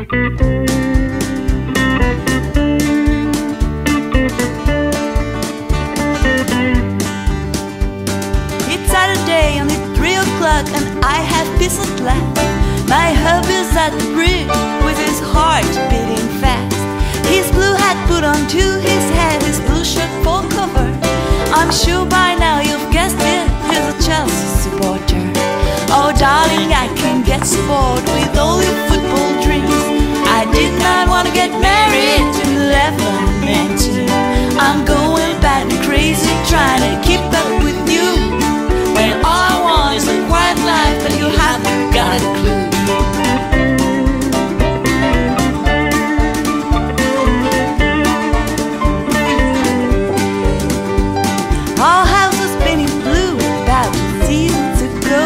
It's Saturday and it's 3 o'clock and I have peace at last. My hubby's at the bridge with his heart beating fast. His blue hat put onto his head, his blue shirt full cover. I'm sure by now you've guessed it, he's a Chelsea supporter. Oh darling, I can get spoiled with all your football dreams. I did not want to get married to 11 and 10. I'm going bad and crazy trying to keep up with you, when all I want is a quiet life, but you haven't got a clue. Our house was painted blue about 2 seasons ago.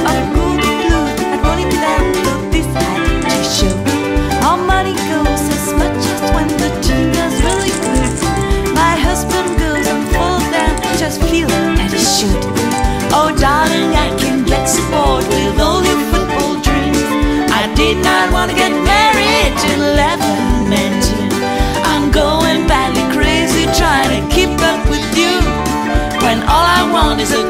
Of course the blues had running down to this IT show. Our money goes as much as when the team does really good. My husband goes and falls down, just feel that he should. Oh darling, I can get spoiled with all your football dreams. I did not want to get married to 11 and 10. I'm going badly crazy trying to keep up with you, when all I want is a